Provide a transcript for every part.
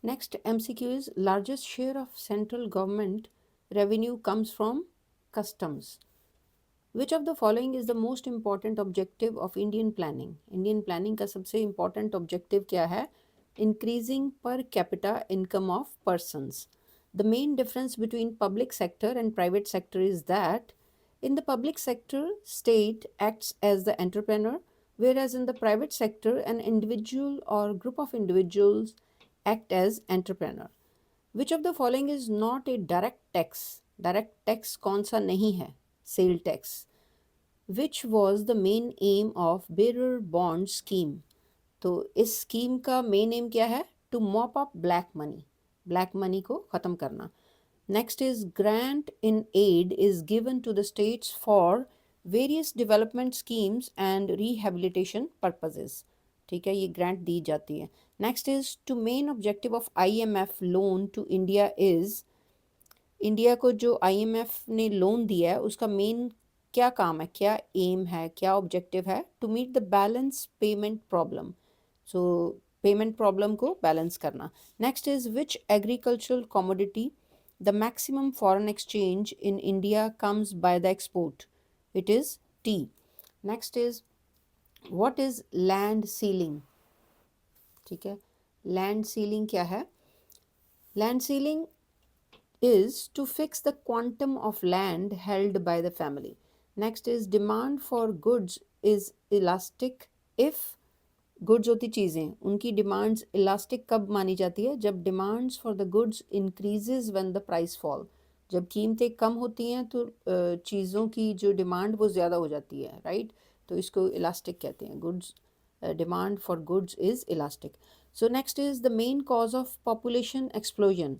Next MCQ is largest share of central government revenue comes from customs. Which of the following is the most important objective of Indian planning? Indian planning का सबसे important objective क्या है? Increasing per capita income of persons. The main difference between public sector and private sector is that in the public sector, state acts as the entrepreneur, whereas in the private sector, an individual or group of individuals act as entrepreneur. Which of the following is not a direct tax? Direct tax कौन सा नहीं है? Sale tax. Which was the main aim of bearer bond scheme? तो इस scheme का main aim क्या है? To mop up black money को ख़त्म करना. Next is grant in aid is given to the states for various development schemes and rehabilitation purposes. ठीक है, ये ग्रांट दी जाती है. Next is to main objective of IMF loan to India is. India को जो IMF ने loan दिया है उसका मेन क्या काम है, क्या एम है, क्या ऑब्जेक्टिव है? To meet the balance payment problem. So payment problem को बैलेंस करना. Next is which agricultural commodity the maximum foreign exchange in India comes by the export? It is tea. Next is what is land ceiling? ठीक है, land ceiling क्या है? Land ceiling is to fix the quantum of land held by the family. Next is demand for goods is elastic if goods होती चीज़ें, उनकी demands elastic कब मानी जाती है? जब demands for the goods increases when the price fall. जब कीमतें कम होती हैं तो चीज़ों की जो डिमांड वो ज़्यादा हो जाती है, राइट? तो इसको इलास्टिक कहते हैं. Goods demand for goods is elastic. So next is the main cause of population explosion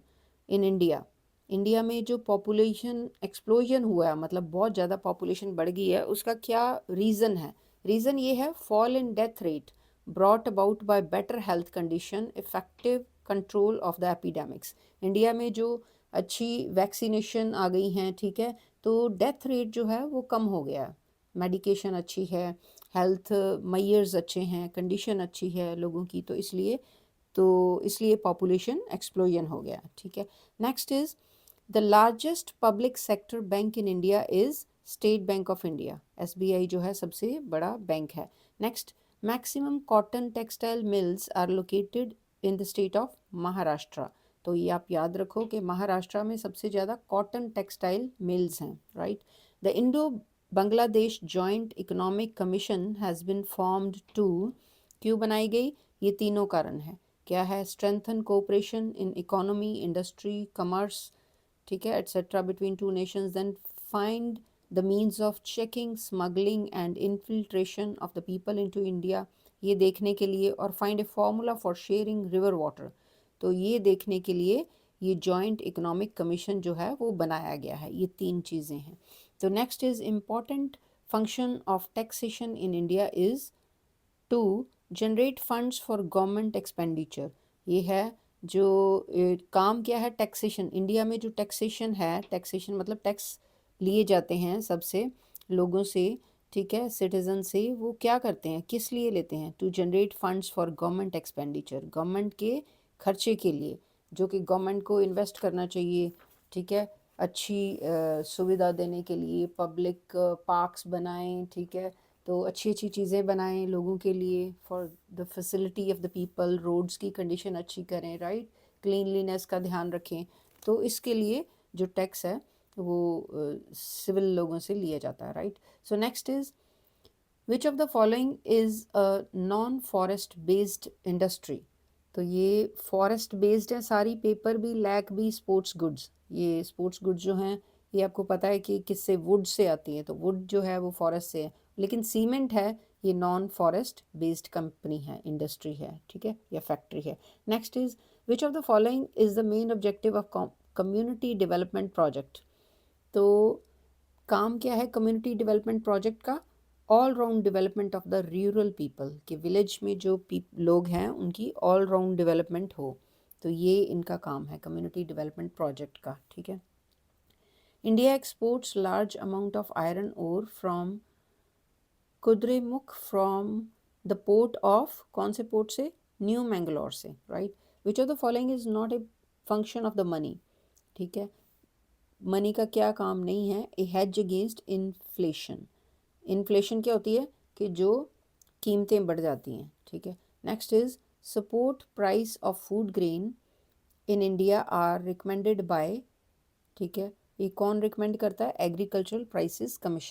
in India. India में जो पॉपुलेशन एक्सप्लोजन हुआ है, मतलब बहुत ज़्यादा पॉपुलेशन बढ़ गई है, उसका क्या रीज़न है? रीज़न ये है fall in death rate brought about by better health condition effective control of the epidemics. India में जो अच्छी वैक्सीनेशन आ गई हैं, ठीक है, तो डेथ रेट जो है वो कम हो गया है. मेडिकेशन अच्छी है, हेल्थ मैयर्स अच्छे हैं, कंडीशन अच्छी है लोगों की, तो इसलिए पॉपुलेशन एक्सप्लोजन हो गया. ठीक है. Next is the largest public sector bank in India is State Bank of India. SBI जो है सबसे बड़ा बैंक है. Next, maximum cotton textile mills are located in the state of Maharashtra. तो ये आप याद रखो कि महाराष्ट्र में सबसे ज़्यादा कॉटन टेक्सटाइल मिल्स हैं, right? The Indo Bangladesh joint economic commission has been formed to. क्यों बनाई गई? ये तीनों कारण है. क्या है? Strengthen cooperation in economy, industry, commerce, ठीक है, etcetera between two nations. Then find the means of checking smuggling and infiltration of the people into India. ये देखने के लिए, और find a formula for sharing river water. तो ये देखने के लिए ये जॉइंट इकोनॉमिक कमीशन जो है वो बनाया गया है. ये तीन चीज़ें हैं. तो next is important function of taxation in India is to generate funds for government expenditure. ये है जो काम क्या है? टैक्सेशन. इंडिया में जो टैक्सेशन है, टैक्सेशन मतलब टैक्स लिए जाते हैं सबसे, लोगों से, ठीक है, सिटीजन से. वो क्या करते हैं, किस लिए लेते हैं? To generate funds for government expenditure, government के खर्चे के लिए, जो कि गवर्नमेंट को इन्वेस्ट करना चाहिए, ठीक है, अच्छी सुविधा देने के लिए. पब्लिक पार्क्स बनाएं, ठीक है, तो अच्छी अच्छी चीज़ें बनाएं लोगों के लिए, for the facility of the people. Roads की कंडीशन अच्छी करें, राइट? क्लीनलीनेस का ध्यान रखें. तो इसके लिए जो टैक्स है वो सिविल लोगों से लिया जाता है, right? So next is which of the following is a non forest based industry? तो ये फॉरेस्ट बेस्ड है सारी, पेपर भी, लैक भी, स्पोर्ट्स गुड्स. ये स्पोर्ट्स गुड्स जो हैं ये आपको पता है कि किससे? वुड से आती है. तो वुड जो है वो फॉरेस्ट से है. लेकिन सीमेंट है, ये नॉन फॉरेस्ट बेस्ड कंपनी है, इंडस्ट्री है, ठीक है, या फैक्ट्री है. Next is which of the following is the main objective of community development project? तो काम क्या है कम्युनिटी डेवलपमेंट प्रोजेक्ट का? All round development of the rural people, कि विलेज में जो लोग हैं उनकी ऑल राउंड डेवलपमेंट हो. तो ये इनका काम है कम्युनिटी डेवलपमेंट प्रोजेक्ट का, ठीक है. India exports large amount of iron ore from Kudremukh from the port of. कौन से पोर्ट से? न्यू मैंगलोर से, right. Which of the following is not a function of the money, ठीक है। मनी का क्या काम नहीं है, a hedge against inflation. Inflation क्या होती है कि जो कीमतें बढ़ जाती हैं, ठीक है। Next is support price of food grain in India are recommended by, ठीक है। ये कौन रिकमेंड करता है, एग्रीकल्चरल प्राइसेस कमीशन।